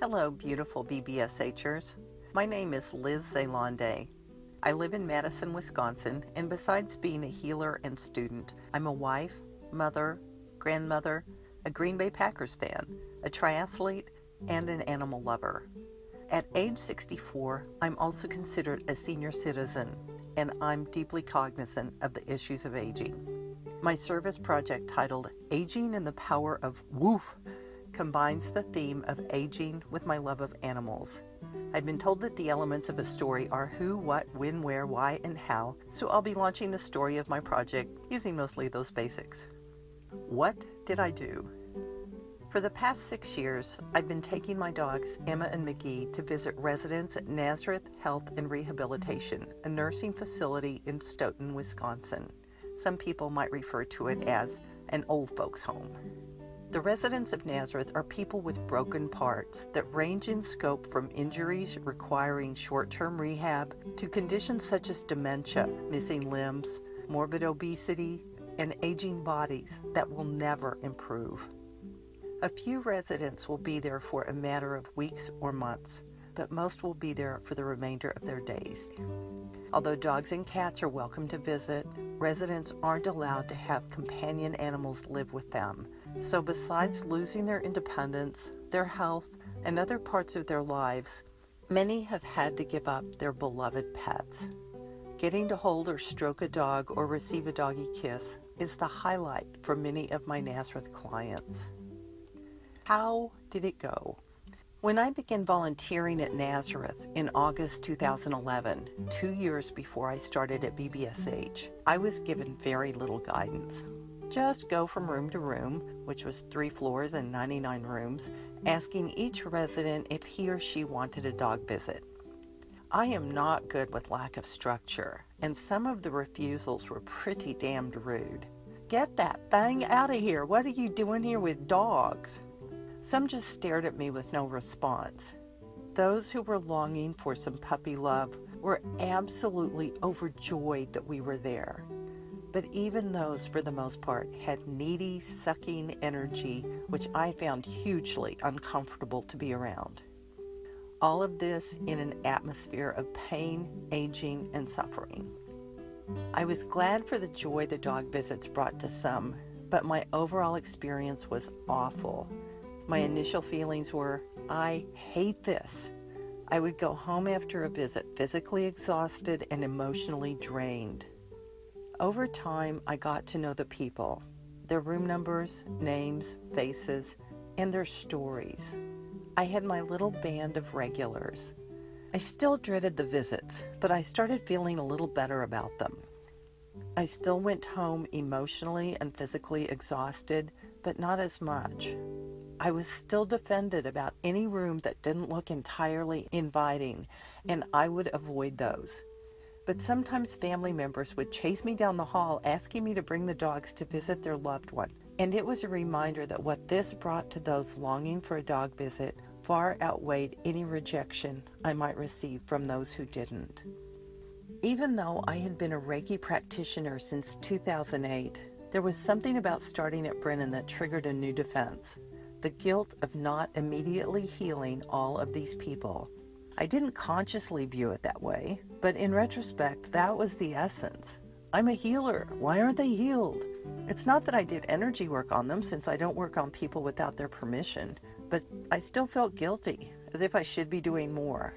Hello, beautiful BBSHers. My name is Liz Zaylande. I live in Madison, Wisconsin, and besides being a healer and student, I'm a wife, mother, grandmother, a Green Bay Packers fan, a triathlete, and an animal lover. At age 64, I'm also considered a senior citizen, and I'm deeply cognizant of the issues of aging. My service project titled Aging and the Power of WOOF combines the theme of aging with my love of animals. I've been told that the elements of a story are who, what, when, where, why, and how, so I'll be launching the story of my project using mostly those basics. What did I do? For the past 6 years, I've been taking my dogs, Emma and Mickey, to visit residents at Nazareth Health and Rehabilitation, a nursing facility in Stoughton, Wisconsin. Some people might refer to it as an old folks' home. The residents of Nazareth are people with broken parts that range in scope from injuries requiring short-term rehab to conditions such as dementia, missing limbs, morbid obesity, and aging bodies that will never improve. A few residents will be there for a matter of weeks or months, but most will be there for the remainder of their days. Although dogs and cats are welcome to visit, residents aren't allowed to have companion animals live with them. So besides losing their independence, their health, and other parts of their lives, many have had to give up their beloved pets. Getting to hold or stroke a dog or receive a doggy kiss is the highlight for many of my Nazareth clients. How did it go? When I began volunteering at Nazareth in August 2011, 2 years before I started at BBSH, I was given very little guidance. Just go from room to room, which was 3 floors and 99 rooms, asking each resident if he or she wanted a dog visit. I am not good with lack of structure, and some of the refusals were pretty damned rude. Get that thing out of here! What are you doing here with dogs? Some just stared at me with no response. Those who were longing for some puppy love were absolutely overjoyed that we were there. But even those, for the most part, had needy, sucking energy, which I found hugely uncomfortable to be around. All of this in an atmosphere of pain, aging, and suffering. I was glad for the joy the dog visits brought to some, but my overall experience was awful. My initial feelings were, I hate this. I would go home after a visit physically exhausted and emotionally drained. Over time, I got to know the people, their room numbers, names, faces, and their stories. I had my little band of regulars. I still dreaded the visits, but I started feeling a little better about them. I still went home emotionally and physically exhausted, but not as much. I was still defended about any room that didn't look entirely inviting, and I would avoid those. But sometimes family members would chase me down the hall asking me to bring the dogs to visit their loved one, and it was a reminder that what this brought to those longing for a dog visit far outweighed any rejection I might receive from those who didn't. Even though I had been a Reiki practitioner since 2008, there was something about starting at Brennan that triggered a new defense. The guilt of not immediately healing all of these people. I didn't consciously view it that way, but in retrospect, that was the essence. I'm a healer. Why aren't they healed? It's not that I did energy work on them, since I don't work on people without their permission, but I still felt guilty, as if I should be doing more.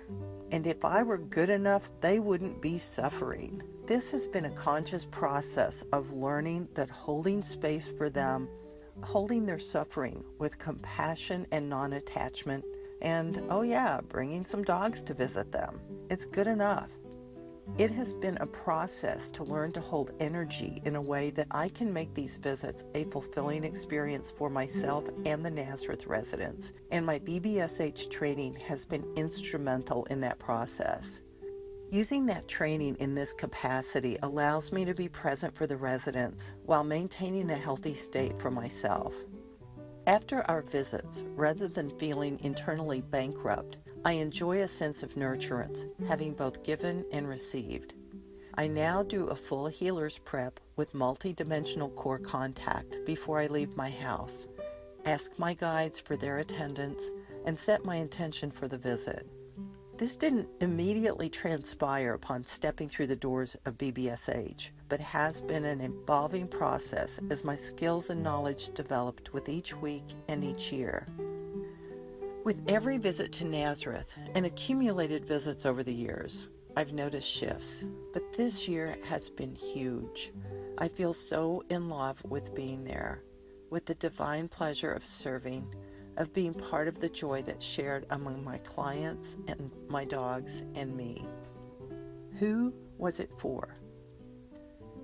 And if I were good enough, they wouldn't be suffering. This has been a conscious process of learning that holding space for them, holding their suffering with compassion and non-attachment, and, oh yeah, bringing some dogs to visit them. It's good enough. It has been a process to learn to hold energy in a way that I can make these visits a fulfilling experience for myself and the Nazareth residents, and my BBSH training has been instrumental in that process. Using that training in this capacity allows me to be present for the residents while maintaining a healthy state for myself. After our visits, rather than feeling internally bankrupt, I enjoy a sense of nurturance, having both given and received. I now do a full healer's prep with multi-dimensional core contact before I leave my house, ask my guides for their attendance, and set my intention for the visit. This didn't immediately transpire upon stepping through the doors of BBSH, but has been an evolving process as my skills and knowledge developed with each week and each year. With every visit to Nazareth and accumulated visits over the years, I've noticed shifts, but this year has been huge. I feel so in love with being there, with the divine pleasure of serving, of being part of the joy that's shared among my clients and my dogs and me. Who was it for?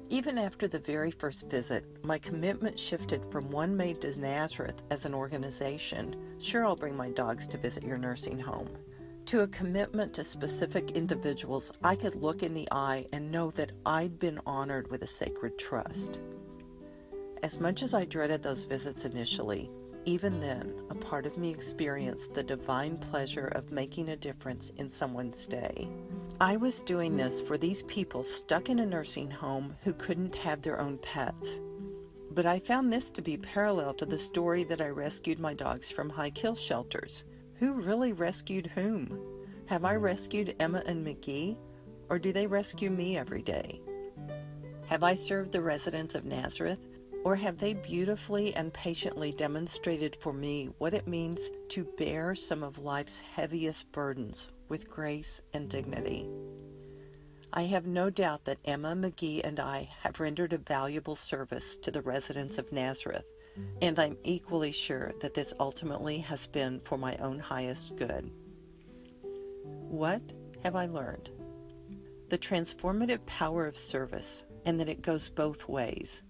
Even after the very first visit, my commitment shifted from one made to Nazareth as an organization, sure, I'll bring my dogs to visit your nursing home, to a commitment to specific individuals I could look in the eye and know that I'd been honored with a sacred trust. As much as I dreaded those visits initially, even then, a part of me experienced the divine pleasure of making a difference in someone's day. I was doing this for these people stuck in a nursing home who couldn't have their own pets. But I found this to be parallel to the story that I rescued my dogs from high kill shelters. Who really rescued whom? Have I rescued Emma and McGee, or do they rescue me every day? Have I served the residents of Nazareth, or have they beautifully and patiently demonstrated for me what it means to bear some of life's heaviest burdens with grace and dignity? I have no doubt that Emma, McGee, and I have rendered a valuable service to the residents of Nazareth, and I'm equally sure that this ultimately has been for my own highest good. What have I learned? The transformative power of service, and that it goes both ways.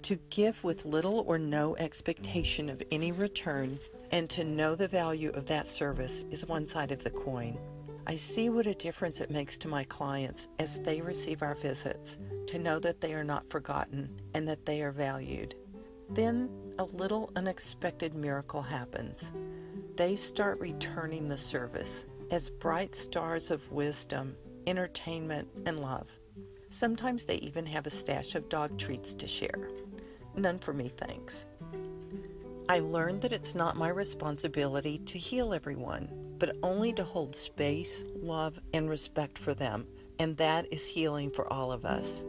To give with little or no expectation of any return, and to know the value of that service is one side of the coin. I see what a difference it makes to my clients as they receive our visits, to know that they are not forgotten and that they are valued. Then a little unexpected miracle happens. They start returning the service as bright stars of wisdom, entertainment, and love. Sometimes they even have a stash of dog treats to share. None for me, thanks. I learned that it's not my responsibility to heal everyone, but only to hold space, love, and respect for them, and that is healing for all of us.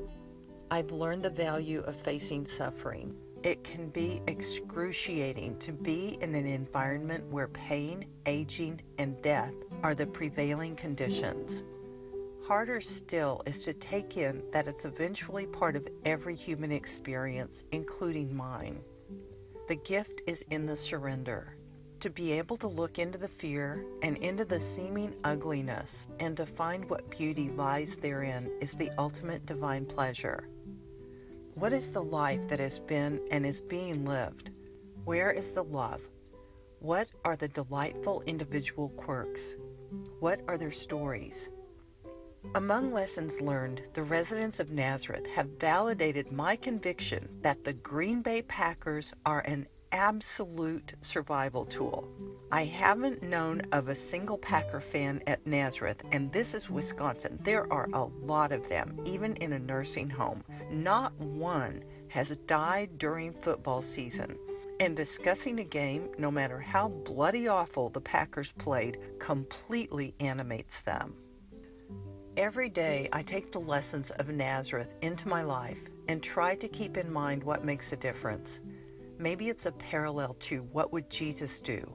I've learned the value of facing suffering. It can be excruciating to be in an environment where pain, aging, and death are the prevailing conditions. Harder still is to take in that it's eventually part of every human experience, including mine. The gift is in the surrender. To be able to look into the fear and into the seeming ugliness and to find what beauty lies therein is the ultimate divine pleasure. What is the life that has been and is being lived? Where is the love? What are the delightful individual quirks? What are their stories? Among lessons learned, the residents of Nazareth have validated my conviction that the Green Bay Packers are an absolute survival tool. I haven't known of a single Packer fan at Nazareth, and this is Wisconsin. There are a lot of them, even in a nursing home. Not one has died during football season. And discussing a game, no matter how bloody awful the Packers played, completely animates them. Every day I take the lessons of Nazareth into my life and try to keep in mind what makes a difference. Maybe it's a parallel to what would Jesus do,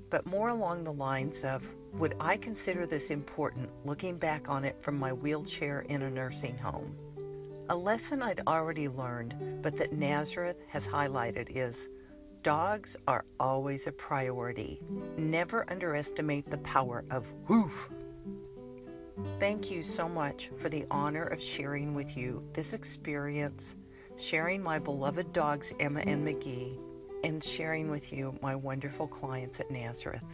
but more along the lines of, would I consider this important looking back on it from my wheelchair in a nursing home? A lesson I'd already learned, but that Nazareth has highlighted is, dogs are always a priority. Never underestimate the power of WOOF. Thank you so much for the honor of sharing with you this experience, sharing my beloved dogs Emma and McGee, and sharing with you my wonderful clients at Nazareth.